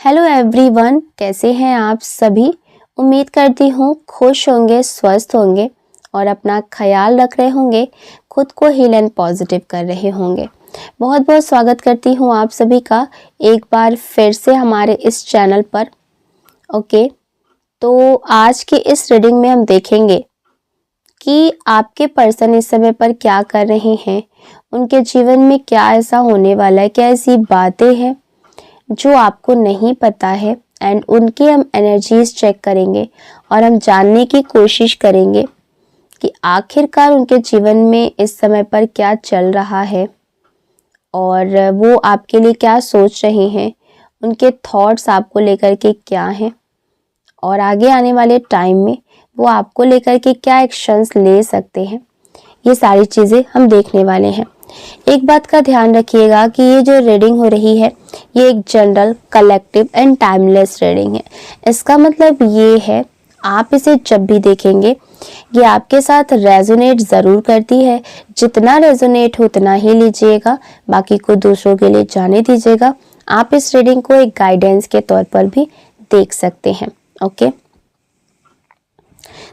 Hello everyone, कैसे हैं आप सभी। उम्मीद करती हूँ खुश होंगे, स्वस्थ होंगे और अपना ख्याल रख रहे होंगे, खुद को हील एंड पॉजिटिव कर रहे होंगे। बहुत बहुत स्वागत करती हूँ आप सभी का एक बार फिर से हमारे इस चैनल पर। ओके, तो आज की इस रीडिंग में हम देखेंगे कि आपके पर्सन इस समय पर क्या कर रहे हैं, उनके जीवन में क्या ऐसा होने वाला है, क्या ऐसी बातें हैं जो आपको नहीं पता है। एंड उनकी हम एनर्जीज चेक करेंगे और हम जानने की कोशिश करेंगे कि आखिरकार उनके जीवन में इस समय पर क्या चल रहा है और वो आपके लिए क्या सोच रहे हैं, उनके थॉट्स आपको लेकर के क्या हैं और आगे आने वाले टाइम में वो आपको लेकर के क्या एक्शंस ले सकते हैं। ये सारी चीज़ें हम देखने वाले हैं। एक बात का ध्यान रखिएगा कि ये जो रीडिंग हो रही है ये एक general, collective and timeless reading है। इसका मतलब ये है आप इसे जब भी देखेंगे ये आपके साथ रेजोनेट ज़रूर करती है। जितना रेजोनेट हो उतना ही लीजिएगा, बाकी को दूसरों के लिए जाने दीजिएगा। आप इस रीडिंग को एक गाइडेंस के तौर पर भी देख सकते हैं। ओके,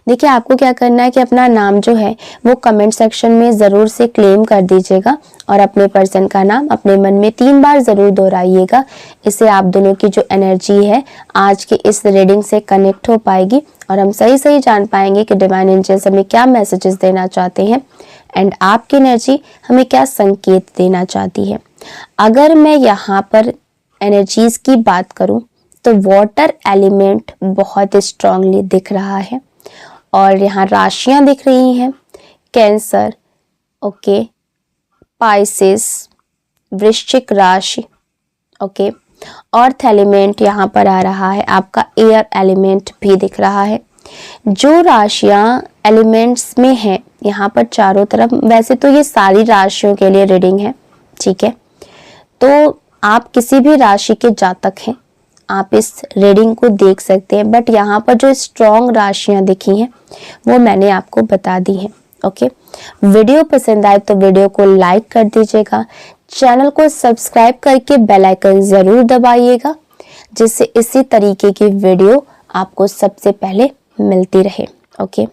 देखिए आपको क्या करना है कि अपना नाम जो है वो कमेंट सेक्शन में ज़रूर से क्लेम कर दीजिएगा और अपने पर्सन का नाम अपने मन में 3 बार ज़रूर दोहराइएगा। इससे आप दोनों की जो एनर्जी है आज की इस रीडिंग से कनेक्ट हो पाएगी और हम सही सही जान पाएंगे कि डिवाइन एंजल्स हमें क्या मैसेजेस देना चाहते हैं एंड आपकी एनर्जी हमें क्या संकेत देना चाहती है। अगर मैं यहाँ पर एनर्जीज की बात करूँ तो वाटर एलिमेंट बहुत स्ट्रांगली दिख रहा है और यहाँ राशियां दिख रही हैं, कैंसर, ओके, पाइसेस, वृश्चिक राशि, ओके, अर्थ एलिमेंट यहाँ पर आ रहा है, आपका एयर एलिमेंट भी दिख रहा है। जो राशियां एलिमेंट्स में हैं यहाँ पर चारों तरफ, वैसे तो ये सारी राशियों के लिए रीडिंग है, ठीक है। तो आप किसी भी राशि के जातक हैं, आप इस रीडिंग को देख सकते हैं, बट यहाँ पर जो स्ट्रॉन्ग राशियां दिखी हैं वो मैंने आपको बता दी हैं। ओके, वीडियो पसंद आए तो वीडियो को लाइक कर दीजिएगा, चैनल को सब्सक्राइब करके बेल आइकन ज़रूर दबाइएगा जिससे इसी तरीके की वीडियो आपको सबसे पहले मिलती रहे। ओके,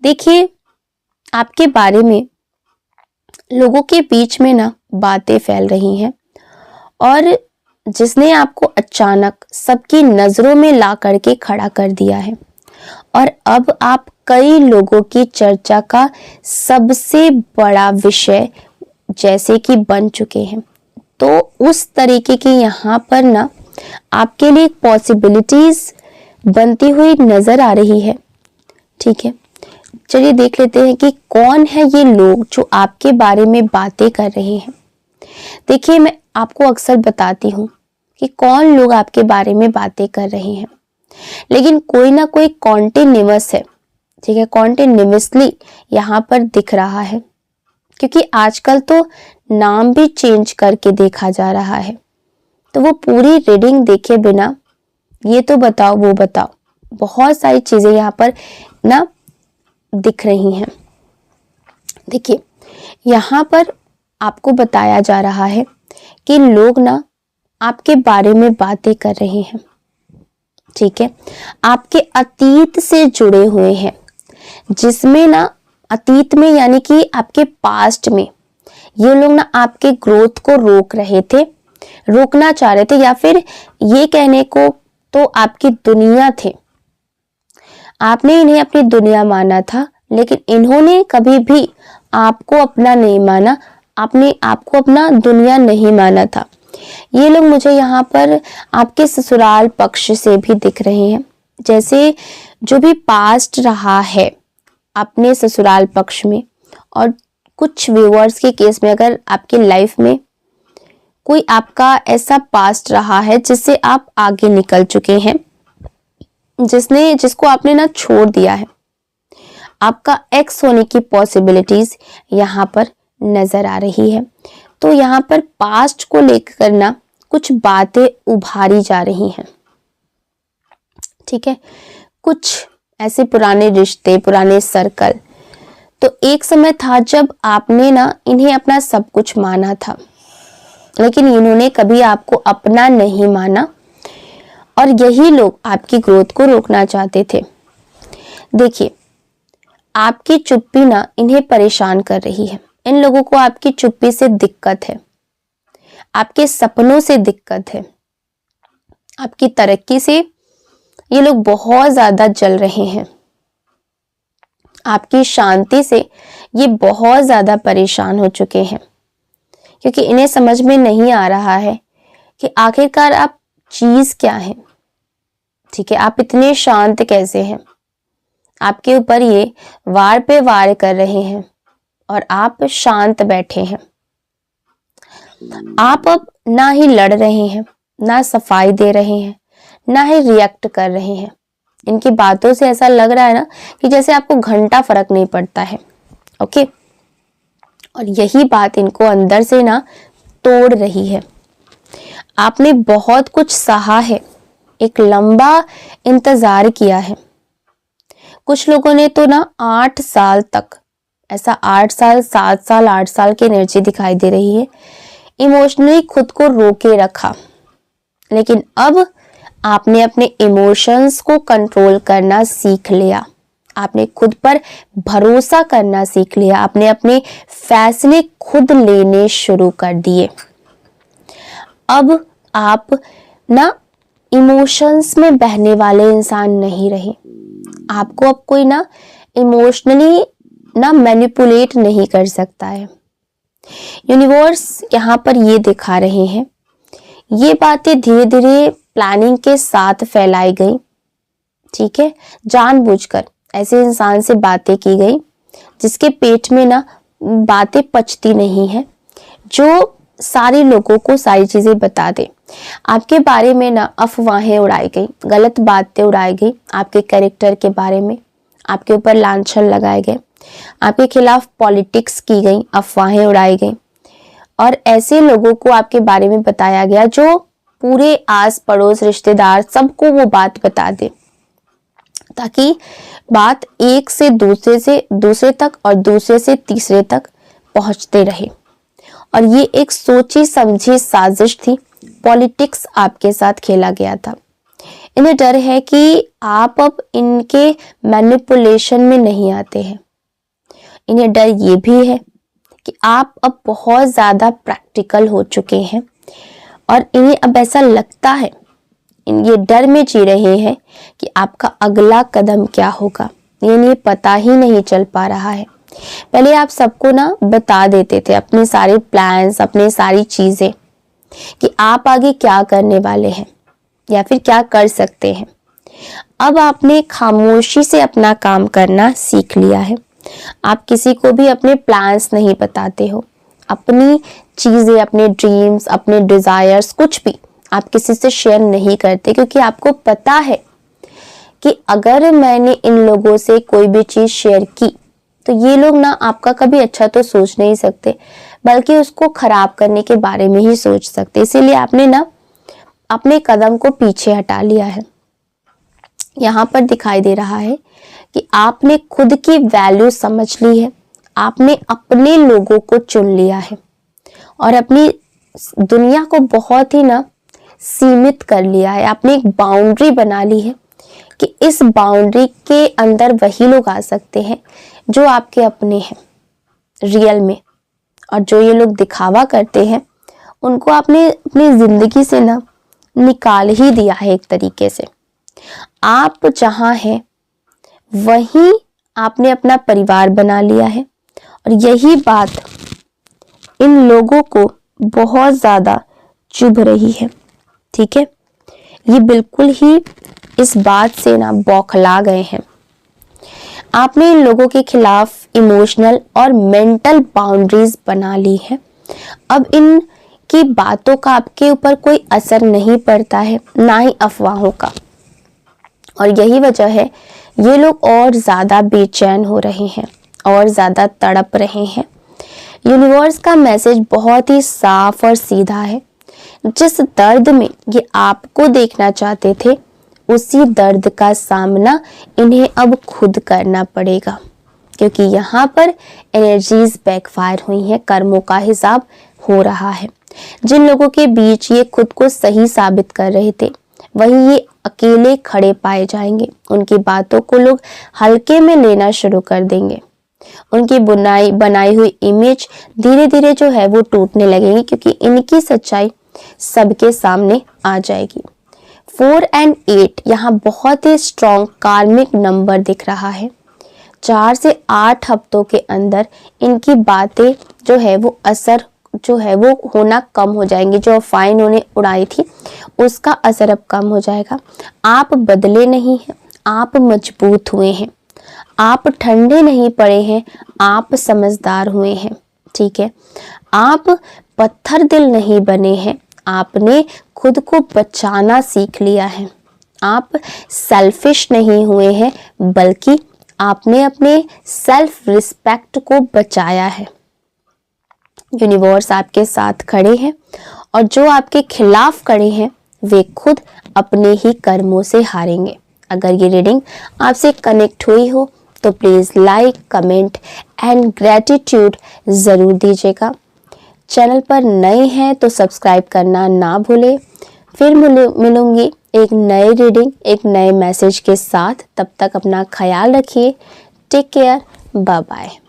देखिए आपके बारे में लोगों के बीच में ना बातें फैल रही हैं और जिसने आपको अचानक सबकी नजरों में ला करके खड़ा कर दिया है और अब आप कई लोगों की चर्चा का सबसे बड़ा विषय जैसे कि बन चुके हैं। तो उस तरीके की यहाँ पर ना आपके लिए पॉसिबिलिटीज बनती हुई नजर आ रही है, ठीक है। चलिए देख लेते हैं कि कौन है ये लोग जो आपके बारे में बातें कर रहे हैं। देखिए मैं आपको अक्सर बताती हूँ कि कौन लोग आपके बारे में बातें कर रहे हैं, लेकिन कोई ना कोई कॉन्टिन्यूअस है, ठीक है, कॉन्टिन्यूअसली यहाँ पर दिख रहा है, क्योंकि आजकल तो नाम भी चेंज करके देखा जा रहा है। तो वो पूरी रीडिंग देखे बिना ये तो बताओ वो बताओ, बहुत सारी चीजें यहाँ पर ना दिख रही हैं। देखिए यहाँ पर आपको बताया जा रहा है कि लोग ना आपके बारे में बातें कर रहे हैं, ठीक है, आपके अतीत से जुड़े हुए हैं, जिसमें ना अतीत में यानी कि आपके पास्ट में ये लोग ना आपके ग्रोथ को रोक रहे थे, रोकना चाह रहे थे, या फिर ये कहने को तो आपकी दुनिया थे। आपने इन्हें अपनी दुनिया माना था, लेकिन इन्होंने कभी भी आपको अपना नहीं माना, आपने आपको अपना दुनिया नहीं माना था। ये लोग मुझे यहाँ पर आपके ससुराल पक्ष से भी दिख रहे हैं, जैसे जो भी पास्ट रहा है अपने ससुराल पक्ष में, और कुछ व्यूअर्स के केस में अगर आपकी लाइफ में कोई आपका ऐसा पास्ट रहा है जिससे आप आगे निकल चुके हैं, जिसको आपने ना छोड़ दिया है, आपका एक्स होने की पॉसिबिलिटीज यहाँ पर नजर आ रही है। तो यहाँ पर पास्ट को लेकर ना कुछ बातें उभारी जा रही हैं, ठीक है, कुछ ऐसे पुराने रिश्ते, पुराने सर्कल। तो एक समय था जब आपने ना इन्हें अपना सब कुछ माना था, लेकिन इन्होंने कभी आपको अपना नहीं माना और यही लोग आपकी ग्रोथ को रोकना चाहते थे। देखिए, आपकी चुप्पी ना इन्हें परेशान कर रही है। इन लोगों को आपकी चुप्पी से दिक्कत है, आपके सपनों से दिक्कत है, आपकी तरक्की से ये लोग बहुत ज्यादा जल रहे हैं, आपकी शांति से ये बहुत ज्यादा परेशान हो चुके हैं, क्योंकि इन्हें समझ में नहीं आ रहा है कि आखिरकार आप चीज क्या है। ठीक है, आप इतने शांत कैसे हैं? आपके ऊपर ये वार पे वार कर रहे हैं और आप शांत बैठे हैं। आप अब ना ही लड़ रहे हैं, ना सफाई दे रहे हैं, ना ही रिएक्ट कर रहे हैं। इनकी बातों से ऐसा लग रहा है ना कि जैसे आपको घंटा फर्क नहीं पड़ता है। ओके, और यही बात इनको अंदर से ना तोड़ रही है। आपने बहुत कुछ सहा है, एक लंबा इंतजार किया है। कुछ लोगों ने तो ना 8 साल तक, ऐसा 8 साल 7 साल 8 साल की एनर्जी दिखाई दे रही है, इमोशनली खुद को रोके रखा। लेकिन अब आपने अपने इमोशंस को कंट्रोल करना सीख लिया, आपने खुद पर भरोसा करना सीख लिया, आपने अपने फैसले खुद लेने शुरू कर दिए। अब आप ना इमोशंस में बहने वाले इंसान नहीं रहे। आपको अब कोई ना इमोशनली ना मैनिपुलेट नहीं कर सकता है। यूनिवर्स यहाँ पर ये दिखा रहे हैं, ये बातें धीरे धीरे प्लानिंग के साथ फैलाई गई। ठीक है, जानबूझकर ऐसे इंसान से बातें की गई जिसके पेट में ना बातें पचती नहीं है, जो सारे लोगों को सारी चीजें बता दे। आपके बारे में ना अफवाहें उड़ाई गई, गलत बातें उड़ाई गई, आपके कैरेक्टर के बारे में आपके ऊपर लांछन लगाए गए, आपके खिलाफ पॉलिटिक्स की गई, अफवाहें उड़ाई गई और ऐसे लोगों को आपके बारे में बताया गया जो पूरे आस पड़ोस रिश्तेदार सबको वो बात बता दे, ताकि बात एक से दूसरे तक और दूसरे से तीसरे तक पहुंचते रहे। और ये एक सोची समझी साजिश थी, पॉलिटिक्स आपके साथ खेला गया था। इन्हें डर है कि आप अब इनके मैनिपुलेशन में नहीं आते हैं। इन्हें डर ये भी है कि आप अब बहुत ज्यादा प्रैक्टिकल हो चुके हैं और इन्हें अब ऐसा लगता है, ये डर में जी रहे हैं कि आपका अगला कदम क्या होगा। इन्हें पता ही नहीं चल पा रहा है। पहले आप सबको ना बता देते थे अपने सारे प्लान्स, अपने सारी चीजें कि आप आगे क्या करने वाले हैं या फिर क्या कर सकते हैं। अब आपने खामोशी से अपना काम करना सीख लिया है। आप किसी को भी अपने प्लान्स नहीं बताते हो, अपनी चीजें, अपने ड्रीम्स, अपने डिजायर्स, कुछ भी आप किसी से शेयर नहीं करते, क्योंकि आपको पता है कि अगर मैंने इन लोगों से कोई भी चीज शेयर की तो ये लोग ना आपका कभी अच्छा तो सोच नहीं सकते, बल्कि उसको खराब करने के बारे में ही सोच सकते। इसीलिए आपने ना अपने कदम को पीछे हटा लिया है। यहाँ पर दिखाई दे रहा है कि आपने खुद की वैल्यू समझ ली है, आपने अपने लोगों को चुन लिया है और अपनी दुनिया को बहुत ही ना सीमित कर लिया है। आपने एक बाउंड्री बना ली है कि इस बाउंड्री के अंदर वही लोग आ सकते हैं जो आपके अपने हैं रियल में, और जो ये लोग दिखावा करते हैं उनको आपने अपनी जिंदगी से ना निकाल ही दिया है एक तरीके से। आप जहां हैं वहीं आपने अपना परिवार बना लिया है और यही बात इन लोगों को बहुत ज्यादा चुभ रही है। ठीक है, ये बिल्कुल ही इस बात से ना बौखला गए हैं। आपने इन लोगों के खिलाफ इमोशनल और मेंटल बाउंड्रीज बना ली है। अब इन की बातों का आपके ऊपर कोई असर नहीं पड़ता है, ना ही अफवाहों का, और यही वजह है ये लोग और ज्यादा बेचैन हो रहे हैं और ज्यादा तड़प रहे हैं। यूनिवर्स का मैसेज बहुत ही साफ और सीधा है। जिस दर्द में ये आपको देखना चाहते थे, उसी दर्द का सामना इन्हें अब खुद करना पड़ेगा, क्योंकि यहाँ पर एनर्जीज बैकफायर हुई हैं, कर्मों का हिसाब हो रहा है। जिन लोगों के बीच ये खुद को सही साबित कर रहे थे, वहीं ये अकेले खड़े पाए जाएंगे। उनकी बातों को लोग हल्के में लेना शुरू कर देंगे। उनकी बनाई हुई इमेज धीरे धीरे जो है वो टूटने लगेगी, क्योंकि इनकी सच्चाई सबके सामने आ जाएगी। 4 और 8 यहाँ बहुत ही स्ट्रॉन्ग कार्मिक नंबर दिख रहा है। 4 से 8 हफ्तों के अंदर इनकी बातें जो है वो असर जो है वो होना कम हो जाएंगे। जो फाइन उन्हें उड़ाई थी उसका असर अब कम हो जाएगा। आप बदले नहीं हैं, आप मजबूत हुए हैं। आप ठंडे नहीं पड़े हैं, आप समझदार हुए हैं। ठीक है, आप पत्थर दिल नहीं बने हैं, आपने खुद को बचाना सीख लिया है। आप सेल्फिश नहीं हुए हैं, बल्कि आपने अपने सेल्फ रिस्पेक्ट को बचाया है। यूनिवर्स आपके साथ खड़े हैं, और जो आपके खिलाफ खड़े हैं वे खुद अपने ही कर्मों से हारेंगे। अगर ये रीडिंग आपसे कनेक्ट हुई हो तो please like, comment and gratitude ज़रूर दीजिएगा। चैनल पर नए हैं तो सब्सक्राइब करना ना भूलें। फिर मिलूंगी एक नए रीडिंग, एक नए मैसेज के साथ। तब तक अपना ख्याल रखिए। Take care, bye bye.